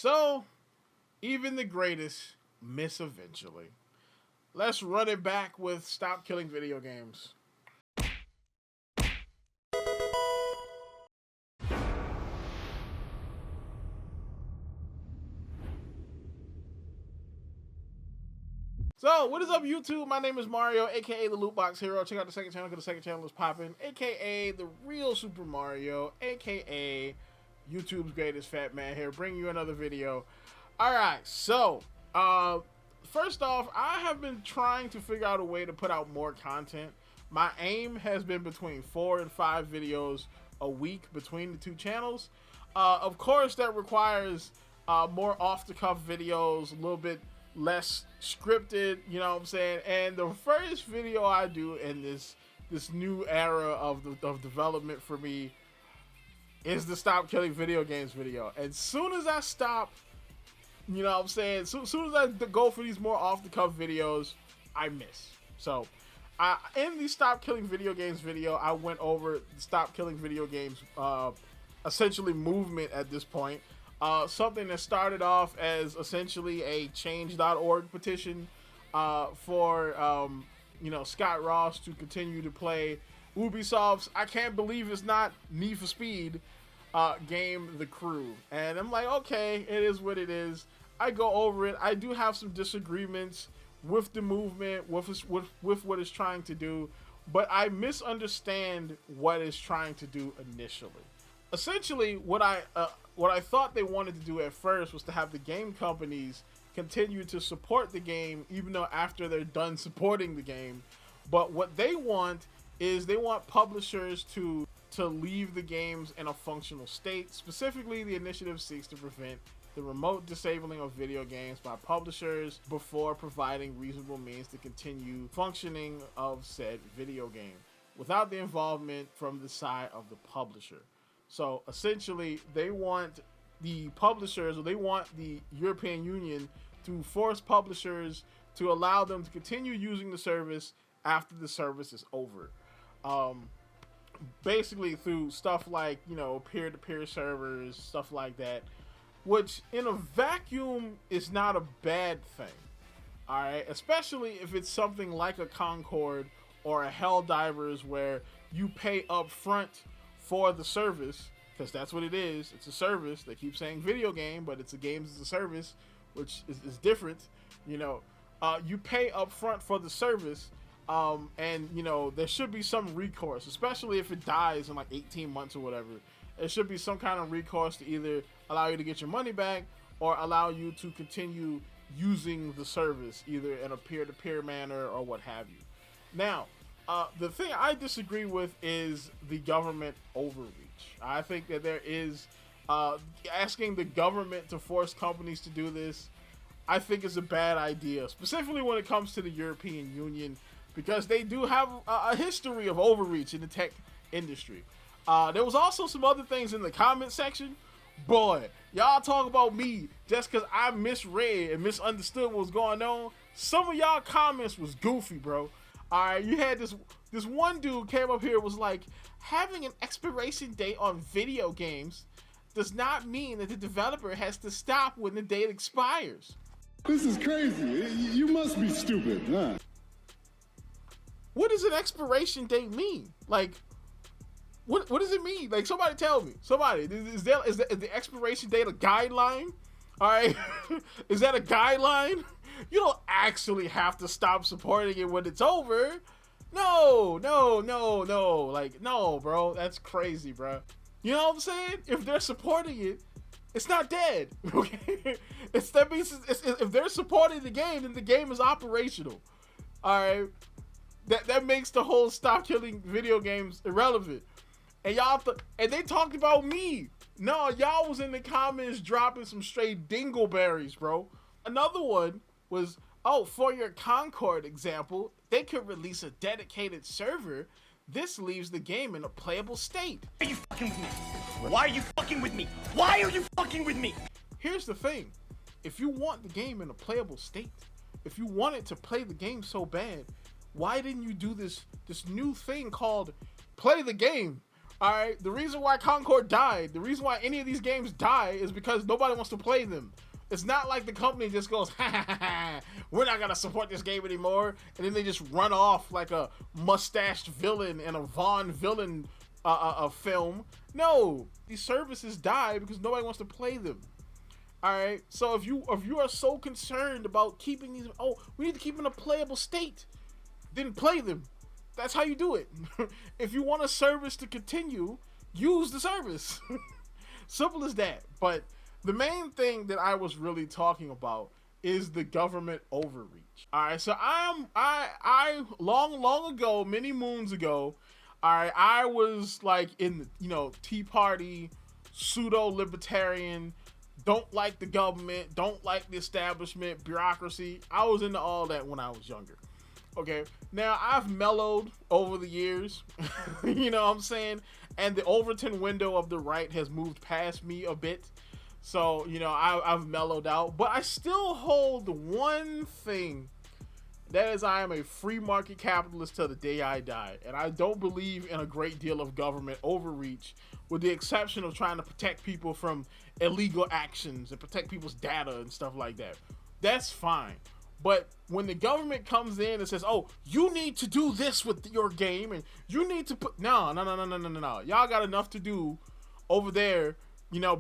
So, even the greatest miss eventually. Let's run it back with Stop Killing Video Games. So, what is up, YouTube? My name is Mario, aka the Lootbox Hero. Check out the second channel because the second channel is popping, aka the real Super Mario, aka YouTube's greatest fat man here, bringing you another video. Alright, so, first off, I have been trying to figure out a way to put out more content. My aim has been between 4 and 5 videos a week between the two channels. Of course, that requires more off-the-cuff videos, a little bit less scripted, you know what I'm saying? And the first video I do in this new era of development for me is the Stop Killing Video Games video. And soon as I stop, you know what I'm saying, soon as I go for these more off-the-cuff videos, I miss. So, in the Stop Killing Video Games video, I went over the Stop Killing Video Games, essentially movement at this point. Something that started off as essentially a change.org petition for, you know, Scott Ross to continue to play Ubisoft's, I can't believe it's not Need for Speed game, The Crew. And I'm like, okay, it is what it is. I go over it. I do have some disagreements with the movement, with what it's trying to do, but I misunderstand what it's trying to do initially. Essentially, what I thought they wanted to do at first was to have the game companies continue to support the game even though after they're done supporting the game. But what they want is they want publishers to leave the games in a functional state. Specifically, the initiative seeks to prevent the remote disabling of video games by publishers before providing reasonable means to continue functioning of said video game without the involvement from the side of the publisher. So essentially, they want the publishers, or they want the European Union to force publishers to allow them to continue using the service after the service is over. Basically through stuff like, you know, peer-to-peer servers, stuff like that, which in a vacuum is not a bad thing. All right, especially if it's something like a Concord or a Helldivers where you pay up front for the service, because that's what it is. It's a service. They keep saying video game, but it's a games as a service, which is different. You know, you pay up front for the service, and you know there should be some recourse, especially if it dies in like 18 months or whatever. There should be some kind of recourse to either allow you to get your money back or allow you to continue using the service, either in a peer-to-peer manner or what have you. Now, the thing I disagree with is the government overreach. I think that there is asking the government to force companies to do this, I think is a bad idea, specifically when it comes to the European Union, because they do have a history of overreach in the tech industry. There was also some other things in the comment section. Boy, y'all talk about me just because I misread and misunderstood what was going on. Some of y'all comments was goofy, bro. All right, you had this one dude came up here was like, having an expiration date on video games does not mean that the developer has to stop when the date expires. This is crazy. You must be stupid, huh? What does an expiration date mean? Like, what does it mean? Like, somebody tell me. Somebody, is the expiration date a guideline? All right, is that a guideline? You don't actually have to stop supporting it when it's over. No. Like, no, bro. That's crazy, bro. You know what I'm saying? If they're supporting it, it's not dead. Okay? That means if they're supporting the game, then the game is operational. All right? That makes the whole Stop Killing Video Games irrelevant. And and they talked about me. No, y'all was in the comments dropping some straight dingleberries, bro. Another one was, oh, for your Concord example, they could release a dedicated server. This leaves the game in a playable state. Why are you fucking with me? Why are you fucking with me? Why are you fucking with me? Here's the thing. If you want the game in a playable state, if you wanted to play the game so bad, why didn't you do this new thing called play the game? All right, the reason why Concord died, the reason why any of these games die is because nobody wants to play them. It's not like the company just goes, ha ha ha ha, we're not gonna support this game anymore, and then they just run off like a mustached villain in a Vaughn villain film. No, these services die because nobody wants to play them. All right, so if you are so concerned about keeping these, oh, we need to keep in a playable state, then play them. That's how you do it. If you want a service to continue, use the service. Simple as that. But the main thing that I was really talking about is the government overreach. All right, so I long ago, many moons ago, all right, I was like in the, Tea Party, pseudo-libertarian, don't like the government, don't like the establishment, bureaucracy. I was into all that when I was younger. Okay, now I've mellowed over the years, you know what I'm saying? And the Overton window of the right has moved past me a bit. So, I've mellowed out, but I still hold the one thing, that is I am a free market capitalist till the day I die. And I don't believe in a great deal of government overreach, with the exception of trying to protect people from illegal actions and protect people's data and stuff like that. That's fine. But when the government comes in and says, oh, you need to do this with your game, and you need to put, no. Y'all got enough to do over there,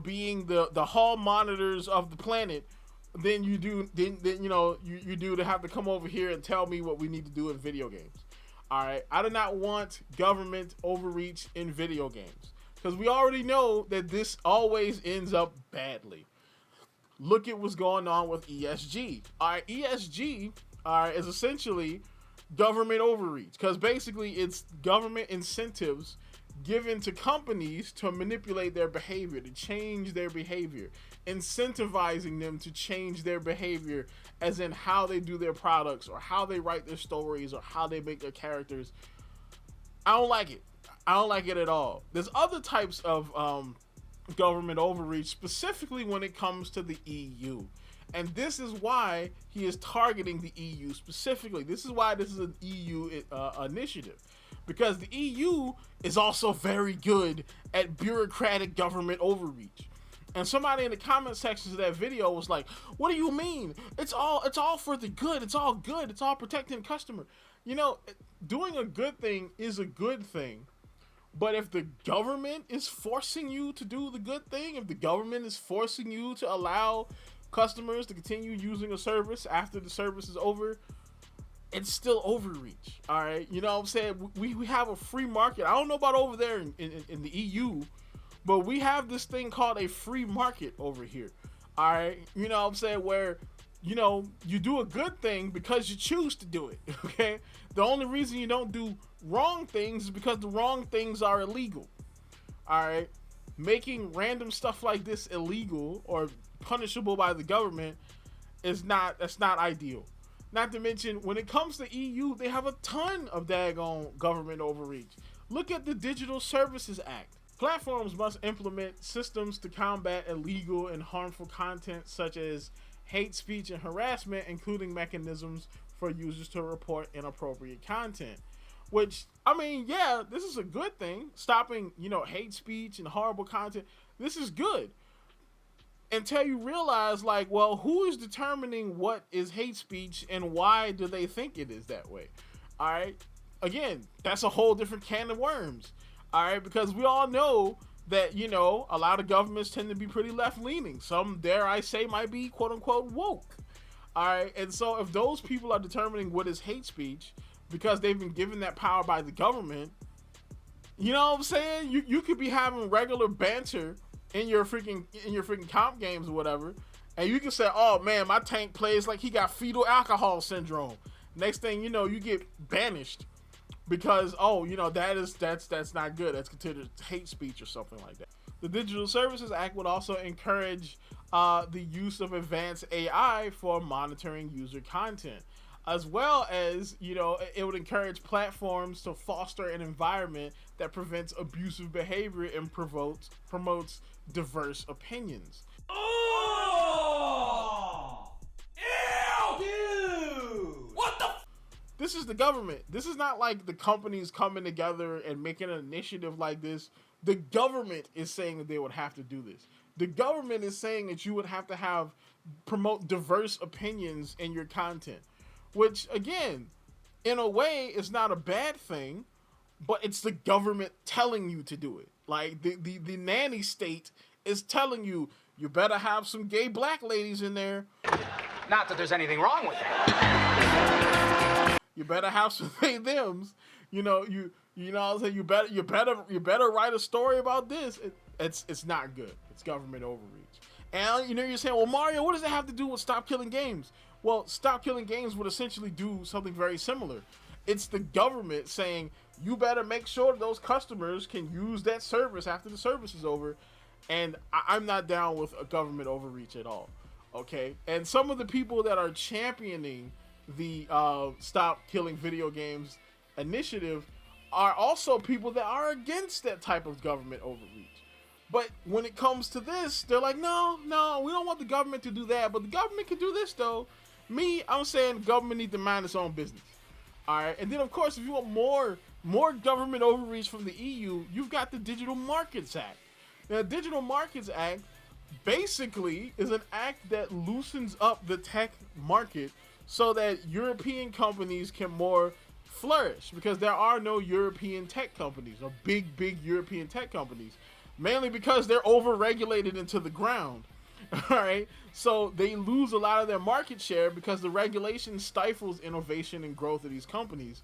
being the hall monitors of the planet, then you do to have to come over here and tell me what we need to do in video games. All right. I do not want government overreach in video games, because we already know that this always ends up badly. Look at what's going on with ESG. All right, ESG is essentially government overreach, because basically it's government incentives given to companies to manipulate their behavior, to change their behavior, incentivizing them to change their behavior, as in how they do their products or how they write their stories or how they make their characters. I don't like it. I don't like it at all. There's other types of government overreach, specifically when it comes to the EU. And this is why he is targeting the EU specifically. This is why this is an EU initiative. Because the EU is also very good at bureaucratic government overreach. And somebody in the comment sections of that video was like, what do you mean? It's all for the good. It's all good. It's all protecting the customer. Doing a good thing is a good thing. But if the government is forcing you to do the good thing, if the government is forcing you to allow customers to continue using a service after the service is over, it's still overreach. All right, you know what I'm saying? We have a free market. I don't know about over there in the EU, but we have this thing called a free market over here. All right, you know what I'm saying? Where you do a good thing because you choose to do it. Okay, the only reason you don't do wrong things is because the wrong things are illegal. All right, making random stuff like this illegal or punishable by the government that's not ideal. Not to mention, when it comes to EU, they have a ton of daggone government overreach. Look at the Digital Services Act. Platforms must implement systems to combat illegal and harmful content such as hate speech and harassment, including mechanisms for users to report inappropriate content. Which, I mean, yeah, this is a good thing. Stopping, hate speech and horrible content. This is good. Until you realize, like, well, who is determining what is hate speech and why do they think it is that way? All right. Again, that's a whole different can of worms. All right. Because we all know that, a lot of governments tend to be pretty left-leaning. Some, dare I say, might be quote-unquote woke. All right. And so if those people are determining what is hate speech because they've been given that power by the government, you know what I'm saying? You could be having regular banter in your freaking comp games or whatever, and you can say, oh man, my tank plays like he got fetal alcohol syndrome. Next thing you know, you get banished because that's not good. That's considered hate speech or something like that. The Digital Services Act would also encourage the use of advanced AI for monitoring user content, as well as, it would encourage platforms to foster an environment that prevents abusive behavior and promotes diverse opinions. Oh! Ew! Dude! What the This is the government. This is not like the companies coming together and making an initiative like this The government is saying that they would have to do this. The government is saying that you would have to promote diverse opinions in your content, which again, in a way, is not a bad thing, but it's the government telling you to do it. Like the nanny state is telling you, you better have some gay black ladies in there. Not that there's anything wrong with that. You better have some they thems. You know what I'm saying, you better write a story about this. It's not good. It's government overreach. And you're saying, well, Mario, what does it have to do with Stop Killing Games? Well, Stop Killing Games would essentially do something very similar. It's the government saying, you better make sure those customers can use that service after the service is over. And I'm not down with a government overreach at all. Okay? And some of the people that are championing the Stop Killing Video Games initiative are also people that are against that type of government overreach. But when it comes to this, they're like, no, we don't want the government to do that, but the government can do this though. I'm saying the government needs to mind its own business. All right, and then of course, if you want more government overreach from the EU, you've got the Digital Markets Act. Now, the Digital Markets Act basically is an act that loosens up the tech market so that European companies can more flourish, because there are no European tech companies, or big European tech companies, mainly because they're over-regulated into the ground. All right, so they lose a lot of their market share because the regulation stifles innovation and growth of these companies,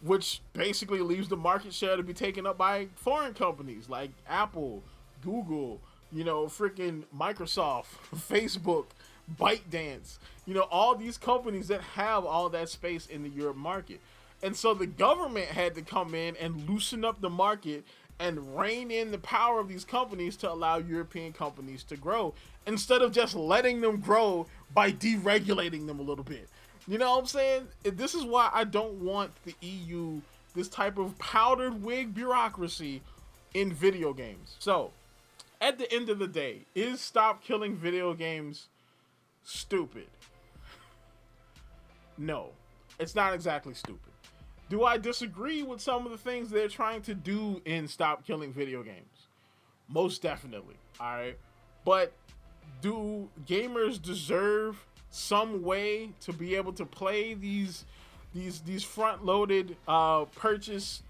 which basically leaves the market share to be taken up by foreign companies like Apple, Google, freaking Microsoft, Facebook, ByteDance, all these companies that have all that space in the Europe market. And so the government had to come in and loosen up the market and rein in the power of these companies to allow European companies to grow, instead of just letting them grow by deregulating them a little bit. You know what I'm saying? This is why I don't want the EU, this type of powdered wig bureaucracy in video games. So, at the end of the day, is Stop Killing Video Games stupid? No, it's not exactly stupid. Do I disagree with some of the things they're trying to do in Stop Killing Video Games? Most definitely, all right? But do gamers deserve some way to be able to play these front-loaded purchase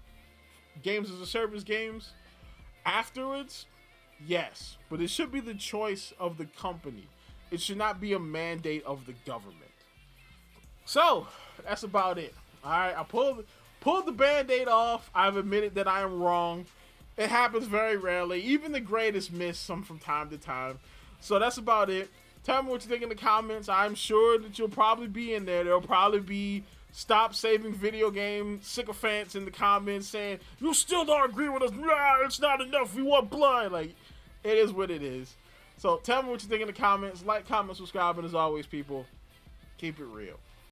games as a service games afterwards? Yes, but it should be the choice of the company. It should not be a mandate of the government. So, that's about it. All right, I pulled the Band-Aid off. I've admitted that I am wrong. It happens very rarely. Even the greatest miss some from time to time. So that's about it. Tell me what you think in the comments. I'm sure that you'll probably be in there. There'll probably be Stop Saving Video Game sycophants in the comments saying, you still don't agree with us. Nah, it's not enough. We want blood. Like, it is what it is. So tell me what you think in the comments. Like, comment, subscribe, and as always, people, keep it real.